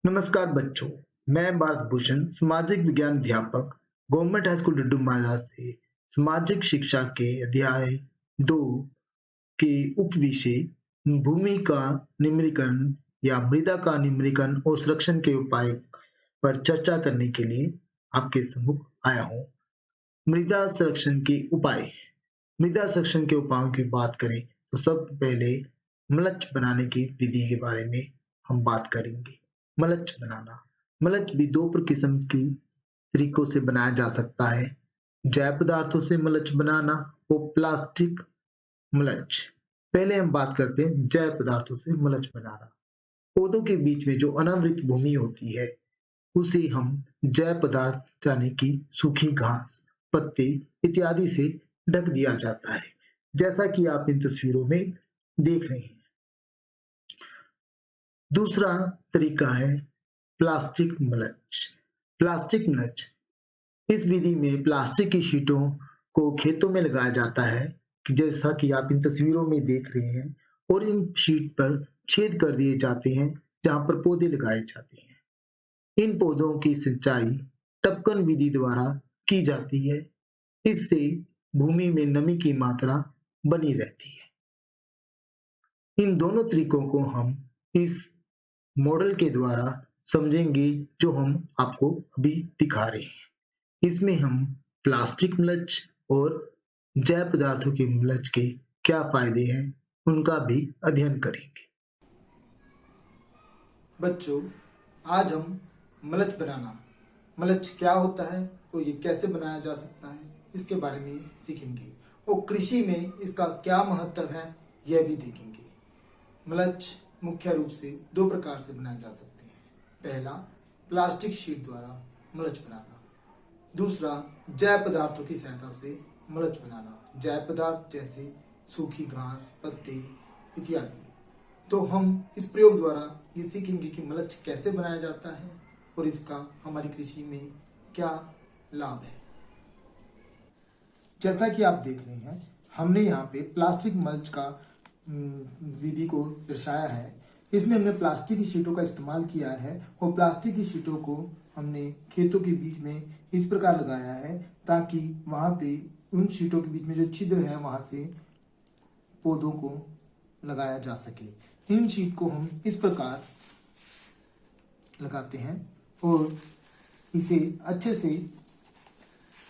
नमस्कार बच्चों, मैं भारत भूषण सामाजिक विज्ञान अध्यापक गवर्नमेंट हाई स्कूल डुडुमाला से सामाजिक शिक्षा के अध्याय 2 के उपविषय भूमि का निम्नीकरण या मृदा का निम्नीकरण और संरक्षण के उपाय पर चर्चा करने के लिए आपके सम्मुख आया हूँ। मृदा संरक्षण के उपाय। मृदा संरक्षण के उपायों की बात करें तो सबसे पहले मल्च बनाने की विधि के बारे में हम बात करेंगे। मल्च बनाना। मल्च भी दो किस्म की तरीकों से बनाया जा सकता है। जैव पदार्थों से मल्च बनाना और प्लास्टिक मल्च। पहले हम बात करते हैं जैव पदार्थों से मल्च बनाना। पौधों के बीच में जो अनावृत भूमि होती है उसे हम जैव पदार्थ यानी कि सूखी घास, पत्ते इत्यादि से ढक दिया जाता है, जैसा कि आप इन तस्वीरों में देख रहे हैं। दूसरा तरीका है प्लास्टिक मल्च। प्लास्टिक मल्च, इस विधि में प्लास्टिक की शीटों को खेतों में लगाया जाता है, जैसा कि आप इन तस्वीरों में देख रहे हैं, और इन शीट पर छेद कर दिए जाते हैं जहां पर पौधे लगाए जाते हैं। इन पौधों की सिंचाई टपकन विधि द्वारा की जाती है। इससे भूमि में नमी की मात्रा बनी रहती है। इन दोनों तरीकों को हम इस मॉडल के द्वारा समझेंगे जो हम आपको अभी दिखा रहे हैं। इसमें हम प्लास्टिक मल्च और जैव पदार्थों के मल्च के क्या फायदे हैं उनका भी अध्ययन करेंगे। बच्चों, आज हम मल्च बनाना, मल्च क्या होता है और ये कैसे बनाया जा सकता है इसके बारे में सीखेंगे और कृषि में इसका क्या महत्व है यह भी देखेंगे। मल्च मुख्य रूप से दो प्रकार से बनाए जा सकते हैं। पहला, प्लास्टिक शीट द्वारा मल्च बनाना। दूसरा, जैव पदार्थों की सहायता से मल्च बनाना। जैव पदार्थ जैसे सूखी घास, पत्ते इत्यादि। तो हम इस प्रयोग द्वारा ये सीखेंगे कि मल्च कैसे बनाया जाता है और इसका हमारी कृषि में क्या लाभ है। जैसा कि आप देख रहे हैं, हमने यहाँ पे प्लास्टिक मल्च का विधि को दर्शाया है। इसमें हमने प्लास्टिक की शीटों का इस्तेमाल किया है और प्लास्टिक की शीटों को हमने खेतों के बीच में इस प्रकार लगाया है ताकि वहाँ पे उन शीटों के बीच में जो छिद्र है वहाँ से पौधों को लगाया जा सके। इन शीट को हम इस प्रकार लगाते हैं और इसे अच्छे से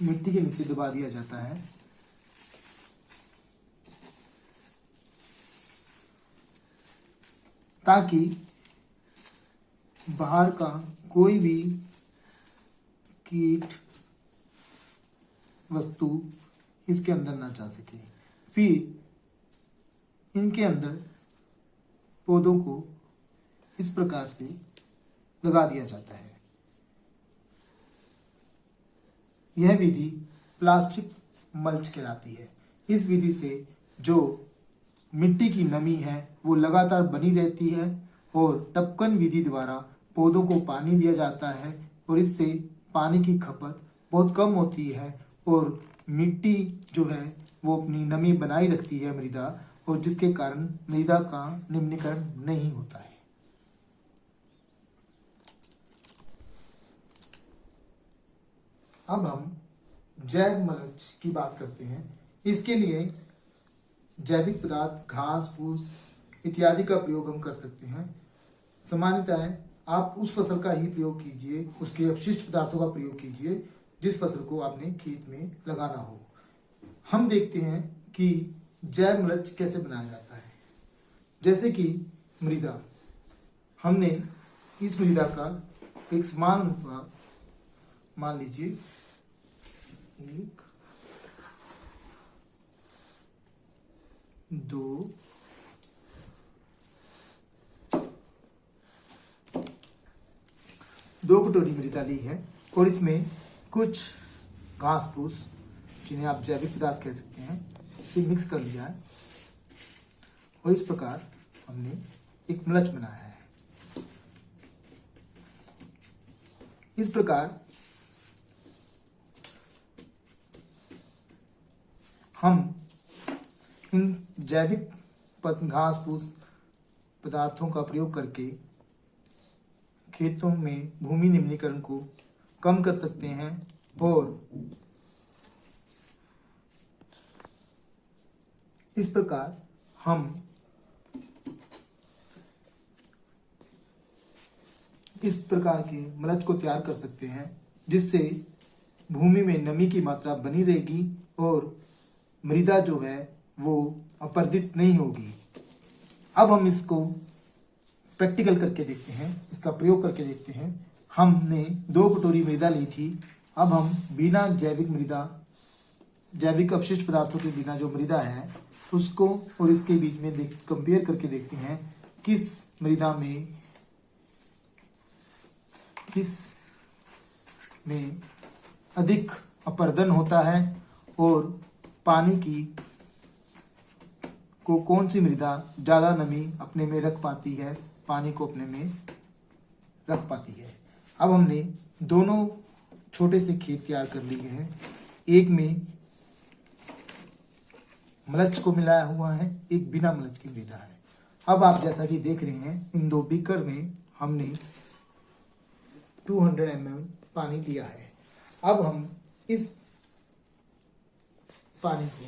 मिट्टी के नीचे दबा दिया जाता है ताकि बाहर का कोई भी कीट वस्तु इसके अंदर ना जा सके। फिर इनके अंदर पौधों को इस प्रकार से लगा दिया जाता है। यह विधि प्लास्टिक मल्च कहलाती है। इस विधि से जो मिट्टी की नमी है वो लगातार बनी रहती है और टपकन विधि द्वारा पौधों को पानी दिया जाता है और इससे पानी की खपत बहुत कम होती है और मिट्टी जो है वो अपनी नमी बनाई रखती है मृदा, और जिसके कारण मृदा का निम्नीकरण नहीं होता है। अब हम जैव मल्च की बात करते हैं। इसके लिए जैविक पदार्थ घास फूस इत्यादि का प्रयोग हम कर सकते हैं। सामान्यतः आप उस फसल का ही प्रयोग कीजिए, उसके अपशिष्ट पदार्थों का प्रयोग कीजिए जिस फसल को आपने खेत में लगाना हो। हम देखते हैं कि जैव मल्च कैसे बनाया जाता है। जैसे कि मृदा, हमने इस मृदा का एक समान अनुपात मान लीजिए 1, 2, 2 कटोरी मृदा ली है और इसमें कुछ घास फूस जिन्हें आप जैविक पदार्थ कह सकते हैं इसे मिक्स कर लिया है और इस प्रकार हमने एक मल्च बनाया है। इस प्रकार हम इन जैविक घास फूस पदार्थों का प्रयोग करके खेतों में भूमि निम्नीकरण को कम कर सकते हैं और इस प्रकार हम इस प्रकार के मलच को तैयार कर सकते हैं जिससे भूमि में नमी की मात्रा बनी रहेगी और मृदा जो है वो अपरदित नहीं होगी। अब हम इसको प्रैक्टिकल करके देखते हैं, इसका प्रयोग करके देखते हैं। हमने 2 कटोरी मृदा ली थी। अब हम बिना जैविक अपशिष्ट पदार्थों के बिना जो मृदा है उसको और इसके बीच में कंपेयर करके देखते हैं किस मृदा में अधिक अपर्दन होता है और पानी को कौन सी मृदा ज़्यादा नमी अपने में रख पाती है, पानी को अपने में रख पाती है। अब हमने दोनों छोटे से खेत तैयार कर लिए हैं। एक में मलच को मिलाया हुआ है, एक बिना मलच की मृदा है। अब आप जैसा कि देख रहे हैं इन 2 बीकर में हमने 200 ml पानी लिया है। अब हम इस पानी को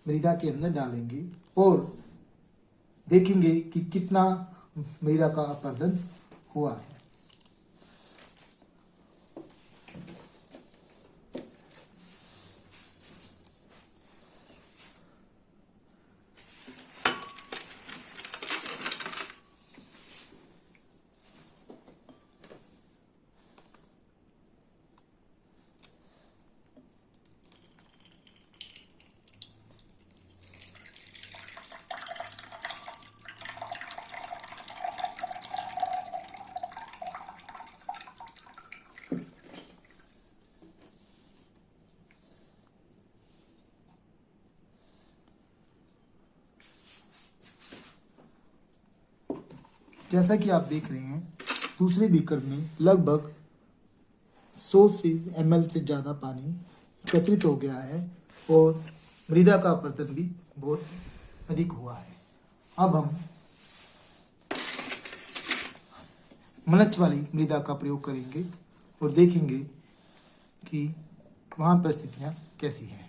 मृदा के अंदर डालेंगे और देखेंगे कि कितना मृदा का अपरदन हुआ है। जैसा कि आप देख रहे हैं दूसरे बीकर में लगभग 100 ml से ज़्यादा पानी एकत्रित हो गया है और मृदा का अपरदन भी बहुत अधिक हुआ है। अब हम मलच वाली मृदा का प्रयोग करेंगे और देखेंगे कि वहाँ परिस्थितियाँ कैसी हैं।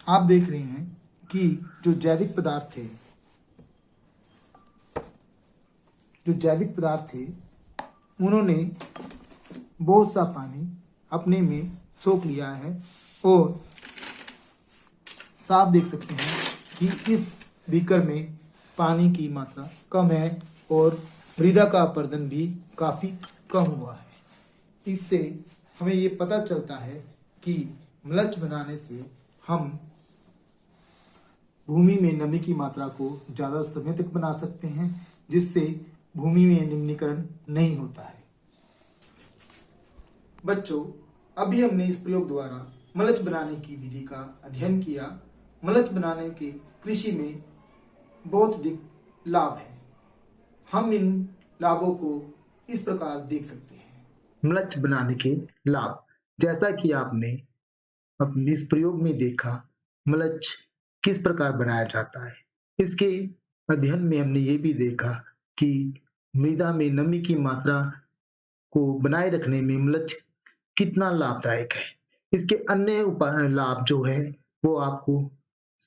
आप देख रहे हैं कि जो जैविक पदार्थ थे उन्होंने बहुत सा पानी अपने में सोख लिया है और साफ देख सकते हैं कि इस बीकर में पानी की मात्रा कम है और मृदा का अपरदन भी काफ़ी कम हुआ है। इससे हमें ये पता चलता है कि मलच बनाने से हम भूमि में नमी की मात्रा को ज़्यादा समय तक बना सकते हैं जिससे भूमि में निम्नीकरण नहीं होता है। बच्चों, अभी हमने इस प्रयोग द्वारा मलच बनाने की विधि का अध्ययन किया। मलच बनाने के कृषि में बहुत अधिक लाभ है। हम इन लाभों को इस प्रकार देख सकते हैं। मलच बनाने के लाभ, जैसा कि आपने अपने इस प्रयोग में देखा मलच किस प्रकार बनाया जाता है। इसके अध्ययन में हमने ये भी देखा कि मृदा में नमी की मात्रा को बनाए रखने में मलच कितना लाभदायक है। इसके अन्य लाभ जो है वो आपको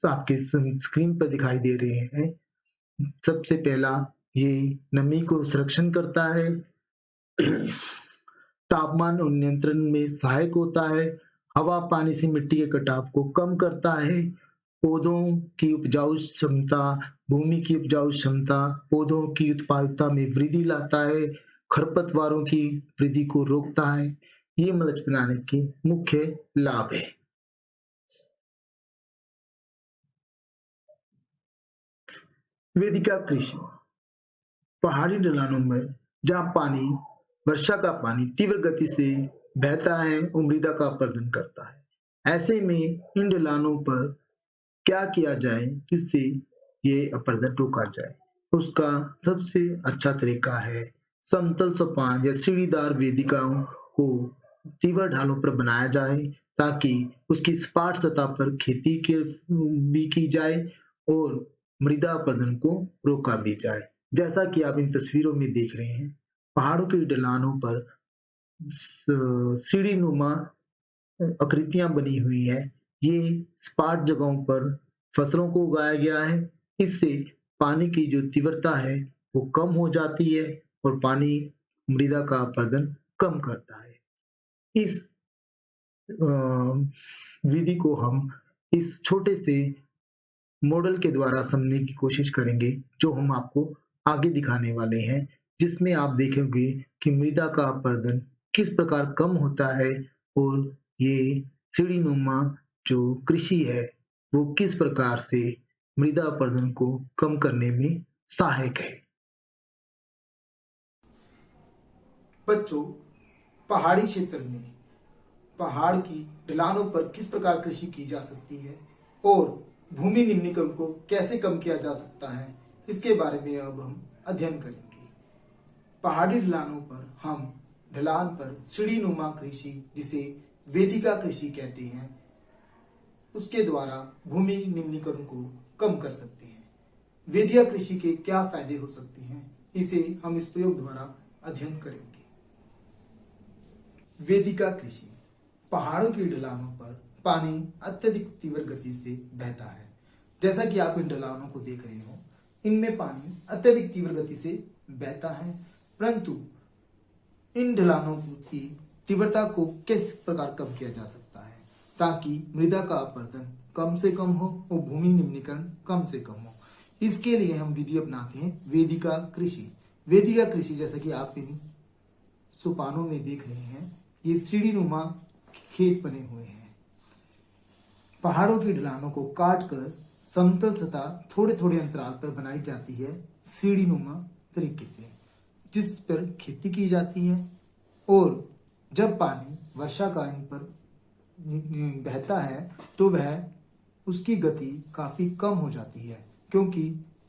आपके स्क्रीन पर दिखाई दे रहे हैं। सबसे पहला, ये नमी को संरक्षण करता है, तापमान और नियंत्रण में सहायक होता है, हवा पानी से मिट्टी के कटाव को कम करता है, पौधों की उपजाऊ क्षमता, भूमि की उपजाऊ क्षमता, पौधों की उत्पादकता में वृद्धि लाता है, खरपतवारों की वृद्धि को रोकता है। ये मलच बनाने के मुख्य लाभ है। वेदिका कृषि, पहाड़ी ढलानों में जहाँ वर्षा का पानी तीव्र गति से बहता है और मृदा का अपरदन करता है। ऐसे में इन ढलानों पर क्या किया जाए जिससे ये अपरदन रोका जाए उसका सबसे अच्छा तरीका है समतल सोपान या सीढ़ीदार वेदिकाओं को तीव्र ढालों पर बनाया जाए ताकि उसकी सपाट सतह पर खेती के भी की जाए और मृदा अपरदन को रोका भी जाए। जैसा कि आप इन तस्वीरों में देख रहे हैं, पहाड़ों की ढलानों पर सीढ़ी नुमा आकृतियां बनी हुई है। ये सपाट जगहों पर फसलों को उगाया गया है। इससे पानी की जो तीव्रता है वो कम हो जाती है और पानी मृदा का अपरदन कम करता है। इस विधि को हम इस छोटे से मॉडल के द्वारा समझने की कोशिश करेंगे जो हम आपको आगे दिखाने वाले हैं, जिसमें आप देखेंगे कि मृदा का अपरदन किस प्रकार कम होता है और ये सीढ़ीनुमा जो कृषि है वो किस प्रकार से मृदा अपरदन को कम करने में सहायक है। बच्चों, पहाड़ी क्षेत्र में पहाड़ की ढलानों पर किस प्रकार कृषि की जा सकती है और भूमि निम्नीकरण को कैसे कम किया जा सकता है, इसके बारे में अब हम अध्ययन करेंगे। पहाड़ी ढलानों पर हम ढलान पर सीढ़ी नुमा कृषि, जिसे वेदिका कृषि कहते हैं, उसके द्वारा भूमि निम्नीकरण को कम कर सकते हैं। वेदिका कृषि के क्या फायदे हो सकते हैं, इसे हम इस प्रयोग द्वारा अध्ययन करेंगे। वेदिका कृषि, पहाड़ों की ढलानों पर पानी अत्यधिक तीव्र गति से बहता है। जैसा कि आप इन ढलानों को देख रहे हो, इनमें पानी अत्यधिक तीव्र गति से बहता है, परंतु इन ढलानों की तीव्रता को किस प्रकार कम किया जा सकता है ताकि मृदा का अपरदन कम से कम हो और भूमि निम्नीकरण कम से कम हो। इसके लिए हम विधि अपनाते हैं वेदिका कृषि। वेदिका कृषि, जैसा कि आप इन सोपानों में देख रहे हैं, ये सीढ़ी नुमा खेत बने हुए हैं। पहाड़ों की ढलानों को काटकर समतल सतह थोड़े थोड़े अंतराल पर बनाई जाती है सीढ़ी नुमा तरीके से, जिस पर खेती की जाती है। और जब पानी वर्षा का इन पर बहता है तो वह उसकी गति काफी कम हो जाती है, क्योंकि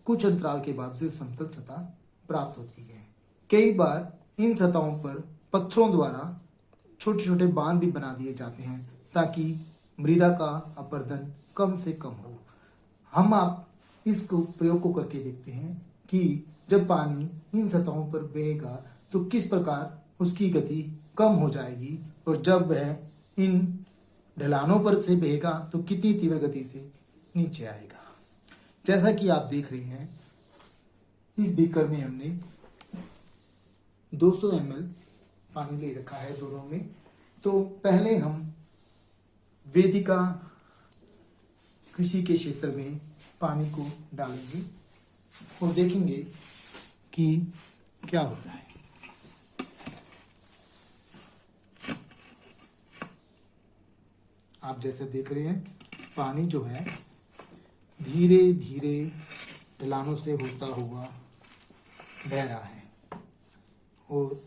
कुछ अंतराल के बाद उसे समतल सतह प्राप्त होती है। कई बार इन सतहों पर पत्थरों द्वारा छोटे छोटे बांध भी बना दिए जाते हैं ताकि मृदा का अपरदन कम से कम हो। हम आप इसको प्रयोग को करके देखते हैं कि जब पानी इन सतहों पर बहेगा तो किस प्रकार उसकी गति कम हो जाएगी, और जब वह इन ढलानों पर से बहेगा तो कितनी तीव्र गति से नीचे आएगा। जैसा कि आप देख रहे हैं, इस बीकर में हमने 200 ml पानी ले रखा है दोनों में। तो पहले हम वेदिका कृषि के क्षेत्र में पानी को डालेंगे और देखेंगे कि क्या होता है। आप जैसे देख रहे हैं, पानी जो है धीरे धीरे ढलानों से होता हुआ बह रहा है और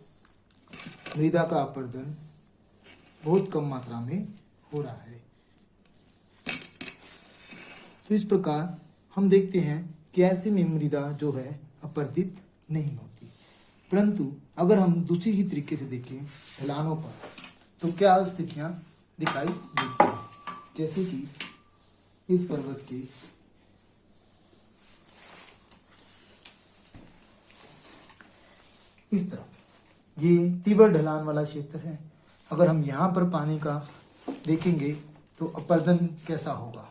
मृदा का अपरदन बहुत कम मात्रा में हो रहा है। तो इस प्रकार हम देखते हैं कि ऐसे में मृदा जो है अपरदित नहीं होती। परंतु अगर हम दूसरी ही तरीके से देखें ढलानों पर, तो क्या स्थितियां दिखाई देती हैं। जैसे कि इस पर्वत के इस तरफ ये तीव्र ढलान वाला क्षेत्र है। अगर हम यहाँ पर पानी का देखेंगे तो अपरदन कैसा होगा।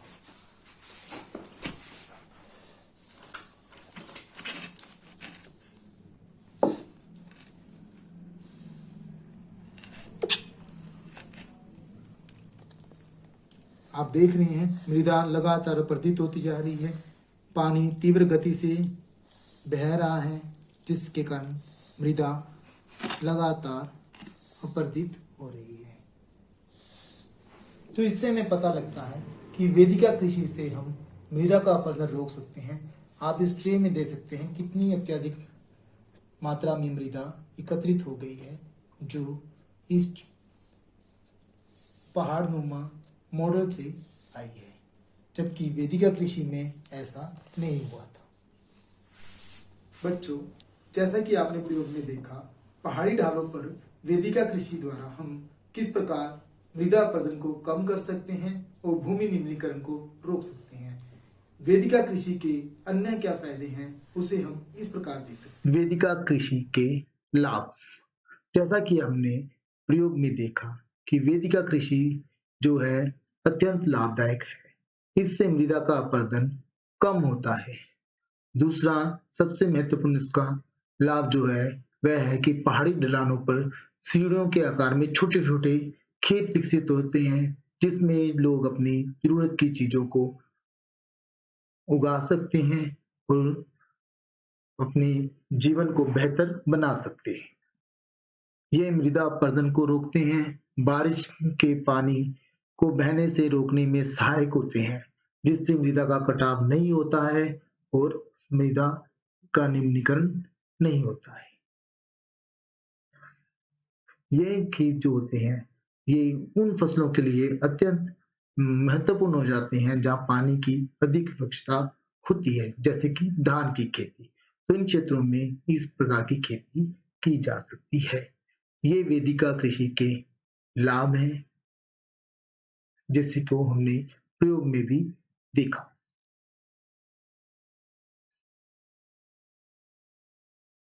आप देख रहे हैं मृदा लगातार अपरदित होती जा रही है, पानी तीव्र गति से बह रहा है, जिसके कारण मृदा लगातार अपरदित हो रही है। तो इससे हमें पता लगता है कि वेदिका कृषि से हम मृदा का अपरदन रोक सकते हैं। आप इस ट्रे में देख सकते हैं कितनी अत्यधिक मात्रा में मृदा एकत्रित हो गई है, जो इस पहाड़ नुमा मॉडल से आई है, जबकि वेदिका कृषि में ऐसा नहीं हुआ था। बच्चों, जैसा कि आपने प्रयोग में देखा, पहाड़ी ढालों पर वेदिका कृषि द्वारा हम किस प्रकार मृदा अपरदन को कम कर सकते हैं और भूमि निम्नीकरण को रोक सकते हैं। वेदिका कृषि के अन्य क्या फायदे हैं उसे हम इस प्रकार देख सकते वेदिका कृषि के लाभ, जैसा कि हमने प्रयोग में देखा कि वेदिका कृषि जो है अत्यंत लाभदायक है। इससे मृदा का अपरदन कम होता है। दूसरा सबसे महत्वपूर्ण इसका लाभ जो है वह है कि पहाड़ी ढलानों पर सीढ़ियों के आकार में छोटे-छोटे खेत विकसित होते हैं, जिसमें लोग अपनी ज़रूरत की चीज़ों को उगा सकते हैं और अपने जीवन को बेहतर बना सकते हैं। ये मृदा अपरदन को रोकते हैं, बारिश के पानी को बहने से रोकने में सहायक होते हैं, जिससे मृदा का कटाव नहीं होता है और मृदा का निम्नीकरण नहीं होता है। ये खेत जो होते हैं, ये उन फसलों के लिए अत्यंत महत्वपूर्ण हो जाते हैं, जहाँ पानी की अधिक आवश्यकता होती है, जैसे कि धान की खेती। तो इन क्षेत्रों में इस प्रकार की खेती की जा सकती है। ये वेदिका कृषि के लाभ हैं, जैसे को हमने प्रयोग में भी देखा।